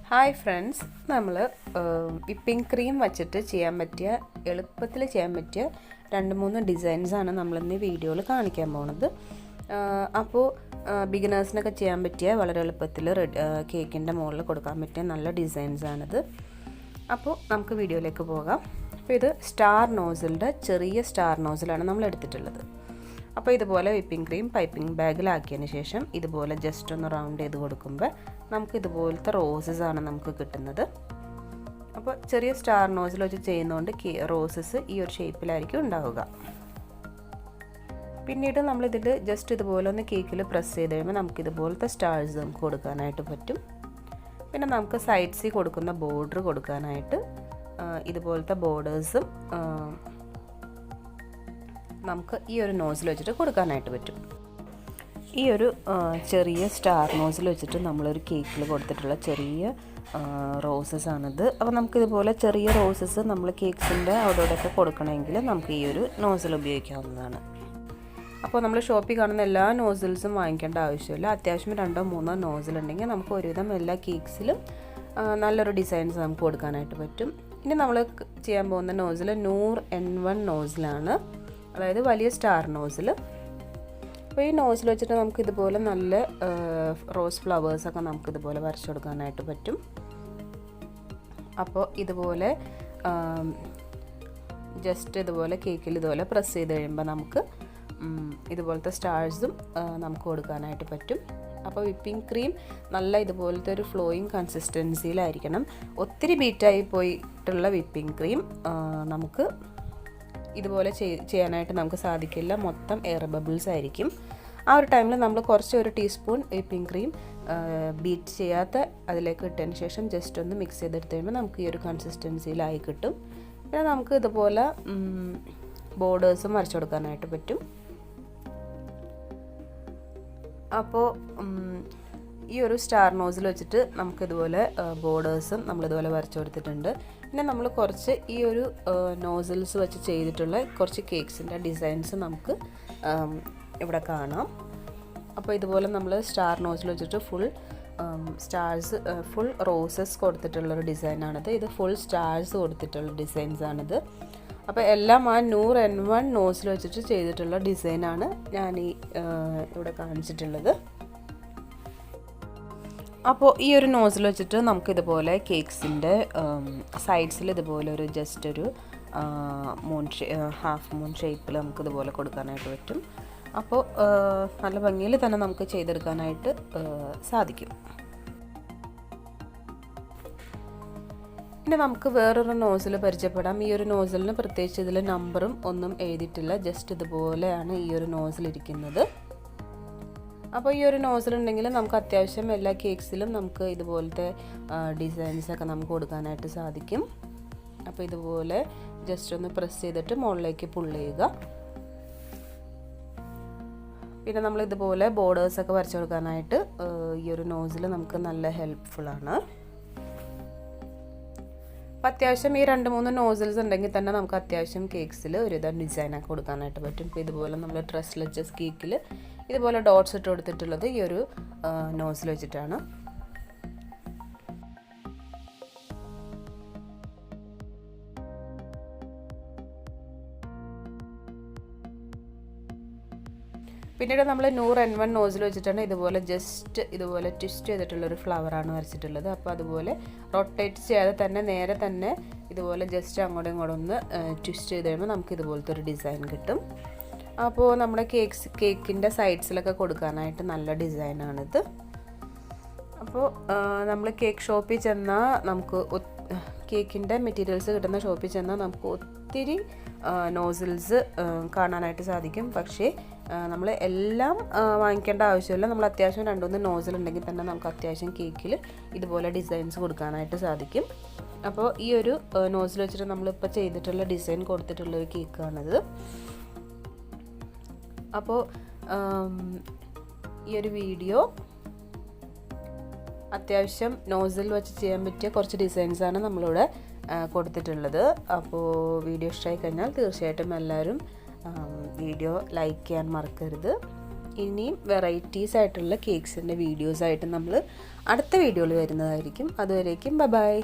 Hi friends, നമ്മൾ whipping cream വച്ചിട്ട് എളുപ്പത്തിൽ ചെയ്യാൻ പറ്റിയ 2-3 ഡിസൈൻസാണ് നമ്മളിന്ന് വീഡിയോയിൽ കാണിക്കാൻ പോകുന്നത്. അപ്പോൾ ബിഗിനേഴ്സിനൊക്കെ ചെയ്യാൻ പറ്റിയ വളരെ എളുപ്പത്തിൽ കേക്കിൻ്റെ മുകളിൽ കൊടുക്കാൻ പറ്റിയ നല്ല ഡിസൈൻസാണിത്. അപ്പോൾ നമുക്ക് വീഡിയോയിലേക്ക് പോകാം. അപ്പോൾ ഇത് ചെറിയ സ്റ്റാർ നോസിലാണ് നമ്മൾ എടുത്തിട്ടുള്ളത്. അപ്പോൾ ഇതുപോലെ വിപ്പിംഗ് ക്രീം പൈപ്പിംഗ് ബാഗിലാക്കിയതിന് ശേഷം ഇതുപോലെ ജസ്റ്റ് ഒന്ന് റൗണ്ട് ചെയ്ത് കൊടുക്കുമ്പോൾ നമുക്ക് ഇതുപോലത്തെ റോസസ് ആണ് നമുക്ക് കിട്ടുന്നത്. അപ്പോൾ ചെറിയ സ്റ്റാർ നോസിൽ വെച്ച് ചെയ്യുന്നതുകൊണ്ട് റോസസ് ഈ ഒരു ഷേപ്പിലായിരിക്കും ഉണ്ടാവുക. പിന്നീട് നമ്മളിതിൽ ജസ്റ്റ് ഇതുപോലെ ഒന്ന് കേക്കിൽ പ്രസ് ചെയ്ത് കഴിയുമ്പോൾ നമുക്ക് ഇതുപോലത്തെ സ്റ്റാർസ് നമുക്ക് കൊടുക്കാനായിട്ട് പറ്റും. പിന്നെ നമുക്ക് സൈഡ്സിൽ കൊടുക്കുന്ന ബോർഡർ കൊടുക്കാനായിട്ട് ഇതുപോലത്തെ ബോർഡേഴ്സും നമുക്ക് ഈ ഒരു നോസിൽ വെച്ചിട്ട് കൊടുക്കാനായിട്ട് പറ്റും. ഈ ഒരു ചെറിയ സ്റ്റാർ നോസിൽ വെച്ചിട്ട് നമ്മളൊരു കേക്കിൽ കൊടുത്തിട്ടുള്ള ചെറിയ റോസസ് ആണിത്. അപ്പോൾ നമുക്കിതുപോലെ ചെറിയ റോസസ് നമ്മൾ കേക്ക്സിൻ്റെ അവിടെയൊക്കെ കൊടുക്കണമെങ്കിൽ നമുക്ക് ഈ ഒരു നോസിൽ ഉപയോഗിക്കാവുന്നതാണ്. അപ്പോൾ നമ്മൾ ഷോപ്പിൽ കാണുന്ന എല്ലാ നോസിൽസും വാങ്ങിക്കേണ്ട ആവശ്യമില്ല. അത്യാവശ്യം 2-3 നോസിൽ ഉണ്ടെങ്കിൽ നമുക്ക് ഒരുവിധം എല്ലാ കേക്ക്സിലും നല്ലൊരു ഡിസൈൻസ് നമുക്ക് കൊടുക്കാനായിട്ട് പറ്റും. ഇനി നമ്മൾ ചെയ്യാൻ പോകുന്ന നോസിൽ N1 നോസിലാണ്, അതായത് വലിയ സ്റ്റാർ നോസിൽ. അപ്പോൾ ഈ നോസിൽ വെച്ചിട്ട് നമുക്ക് ഇതുപോലെ നല്ല റോസ് ഫ്ലവേഴ്സൊക്കെ നമുക്കിതുപോലെ വരച്ചു കൊടുക്കാനായിട്ട് പറ്റും. അപ്പോൾ ഇതുപോലെ ജസ്റ്റ് ഇതുപോലെ കേക്കിൽ ഇതുപോലെ പ്രസ് ചെയ്ത് കഴിയുമ്പോൾ നമുക്ക് ഇതുപോലത്തെ സ്റ്റാർസും നമുക്ക് കൊടുക്കാനായിട്ട് പറ്റും. അപ്പോൾ വിപ്പിംഗ് ക്രീം നല്ല ഇതുപോലത്തെ ഒരു ഫ്ലോയിങ് കൺസിസ്റ്റൻസിയിലായിരിക്കണം. ഒത്തിരി ബീറ്റായി പോയിട്ടുള്ള വിപ്പിംഗ് ക്രീം നമുക്ക് ഇതുപോലെ ചെയ്യാനായിട്ട് നമുക്ക് സാധിക്കില്ല. മൊത്തം എയർ ബബിൾസ് ആയിരിക്കും. ആ ഒരു ടൈമിൽ നമ്മൾ ഒരു ടീസ്പൂൺ വിപ്പിംഗ് ക്രീം ബീറ്റ് ചെയ്യാത്ത അതിലേക്ക് ഇട്ടതിന് ശേഷം ജസ്റ്റ് ഒന്ന് മിക്സ് ചെയ്തെടുത്ത് കഴിയുമ്പോൾ നമുക്ക് ഈ ഒരു കൺസിസ്റ്റൻസിയിലായി കിട്ടും. പിന്നെ നമുക്ക് ഇതുപോലെ ബോർഡേഴ്സും വരച്ചു കൊടുക്കാനായിട്ട് പറ്റും. അപ്പോൾ ഈ ഒരു സ്റ്റാർ നോസിൽ വെച്ചിട്ട് നമുക്കിതുപോലെ ബോർഡേഴ്സും നമ്മളിതുപോലെ വരച്ചു കൊടുത്തിട്ടുണ്ട്. പിന്നെ നമ്മൾ കുറച്ച് ഈ ഒരു നോസിൽസ് വെച്ച് ചെയ്തിട്ടുള്ള കുറച്ച് കേക്ക്സിൻ്റെ ഡിസൈൻസ് നമുക്ക് ഇവിടെ കാണാം. അപ്പോൾ ഇതുപോലെ നമ്മൾ സ്റ്റാർ നോസിൽ വെച്ചിട്ട് ഫുൾ റോസസ് കൊടുത്തിട്ടുള്ളൊരു ഡിസൈനാണിത്. ഇത് ഫുൾ സ്റ്റാർസ് കൊടുത്തിട്ടുള്ള ഡിസൈൻസാണിത്. അപ്പോൾ എല്ലാം ആ N1 നോസിൽ വെച്ചിട്ട് ചെയ്തിട്ടുള്ള ഡിസൈനാണ് ഞാൻ ഇവിടെ കാണിച്ചിട്ടുള്ളത്. അപ്പോൾ ഈ ഒരു നോസിൽ വെച്ചിട്ട് നമുക്കിതുപോലെ കേക്ക്സിൻ്റെ സൈഡ്സിൽ ഇതുപോലെ ഒരു ജസ്റ്റ് ഒരു ഹാഫ് മൂൺ ഷേപ്പിൽ നമുക്കിതുപോലെ കൊടുക്കാനായിട്ട് പറ്റും. അപ്പോൾ നല്ല ഭംഗിയിൽ തന്നെ നമുക്ക് ചെയ്തെടുക്കാനായിട്ട് സാധിക്കും. പിന്നെ നമുക്ക് വേറൊരു നോസിൽ പരിചയപ്പെടാം. ഈ ഒരു നോസിലിന് പ്രത്യേകിച്ച് ഇതിൽ നമ്പറും ഒന്നും എഴുതിയിട്ടില്ല. ജസ്റ്റ് ഇതുപോലെയാണ് ഈ ഒരു നോസിലിരിക്കുന്നത്. അപ്പോൾ ഈ ഒരു നോസിലുണ്ടെങ്കിൽ നമുക്ക് അത്യാവശ്യം എല്ലാ കേക്ക്സിലും നമുക്ക് ഇതുപോലത്തെ ഡിസൈൻസൊക്കെ നമുക്ക് കൊടുക്കാനായിട്ട് സാധിക്കും. അപ്പോൾ ഇതുപോലെ ജസ്റ്റ് ഒന്ന് പ്രസ് ചെയ്തിട്ട് മുകളിലേക്ക് പുള്ള് ചെയ്യുക. പിന്നെ നമ്മൾ ഇതുപോലെ ബോർഡേഴ്സൊക്കെ വരച്ചു കൊടുക്കാനായിട്ട് ഈ ഒരു നോസിൽ നമുക്ക് നല്ല ഹെൽപ്ഫുള്ളാണ്. അപ്പോൾ അത്യാവശ്യം ഈ 2-3 നോസിൽസ് ഉണ്ടെങ്കിൽ തന്നെ നമുക്ക് അത്യാവശ്യം കേക്ക്സിൽ ഒരുവിധം ഡിസൈനൊക്കെ കൊടുക്കാനായിട്ട് പറ്റും. ഇപ്പോൾ ഇതുപോലെ നമ്മൾ ഡ്രസ്ലെച്ചസ് കേക്കിൽ ഇതുപോലെ ഡോട്ട്സ് ഇട്ട് കൊടുത്തിട്ടുള്ളത് ഈ ഒരു നോസിൽ വെച്ചിട്ടാണ്. പിന്നീട് നമ്മൾ N1 നോസിൽ വെച്ചിട്ടാണ് ഇതുപോലെ ജസ്റ്റ് ഇതുപോലെ ട്വിസ്റ്റ് ചെയ്തിട്ടുള്ളൊരു ഫ്ലവറാണ് വരച്ചിട്ടുള്ളത്. അപ്പോൾ അതുപോലെ റൊട്ടേറ്റ് ചെയ്യാതെ തന്നെ നേരെ തന്നെ ഇതുപോലെ ജസ്റ്റ് അങ്ങോട്ടും ഇങ്ങോട്ടും ഒന്ന് ട്വിസ്റ്റ് ചെയ്ത് കഴിയുമ്പോൾ നമുക്ക് ഇതുപോലത്തെ ഒരു ഡിസൈൻ കിട്ടും. അപ്പോൾ നമ്മുടെ കേക്കിൻ്റെ സൈഡ്സിലൊക്കെ കൊടുക്കാനായിട്ട് നല്ല ഡിസൈനാണിത്. അപ്പോൾ നമ്മൾ കേക്ക് ഷോപ്പിൽ ചെന്നാൽ നമുക്ക് കേക്കിൻ്റെ മെറ്റീരിയൽസ് കിട്ടുന്ന ഷോപ്പിൽ ചെന്നാൽ നമുക്ക് ഒത്തിരി നോസിൽസ് കാണാനായിട്ട് സാധിക്കും. പക്ഷേ നമ്മൾ എല്ലാം വാങ്ങിക്കേണ്ട ആവശ്യമില്ല. നമ്മൾ അത്യാവശ്യം 2-3 നോസിൽ ഉണ്ടെങ്കിൽ തന്നെ നമുക്ക് അത്യാവശ്യം കേക്കിൽ ഇതുപോലെ ഡിസൈൻസ് കൊടുക്കാനായിട്ട് സാധിക്കും. അപ്പോൾ ഈ ഒരു നോസിൽ വെച്ചിട്ട് നമ്മളിപ്പോൾ ചെയ്തിട്ടുള്ള ഡിസൈൻ കൊടുത്തിട്ടുള്ളൊരു കേക്കാണിത്. അപ്പോൾ ഈ ഒരു വീഡിയോ അത്യാവശ്യം നോസിൽ വെച്ച് ചെയ്യാൻ പറ്റിയ കുറച്ച് ഡിസൈൻസാണ് നമ്മളിവിടെ കൊടുത്തിട്ടുള്ളത്. അപ്പോൾ വീഡിയോ ഇഷ്ടമായി കഴിഞ്ഞാൽ തീർച്ചയായിട്ടും എല്ലാവരും വീഡിയോ ലൈക്ക് ചെയ്യാൻ മറക്കരുത്. ഇനിയും വെറൈറ്റീസ് ആയിട്ടുള്ള കേക്ക്സിൻ്റെ വീഡിയോസായിട്ട് നമ്മൾ അടുത്ത വീഡിയോയിൽ വരുന്നതായിരിക്കും. അതുവരേക്കും ബൈ.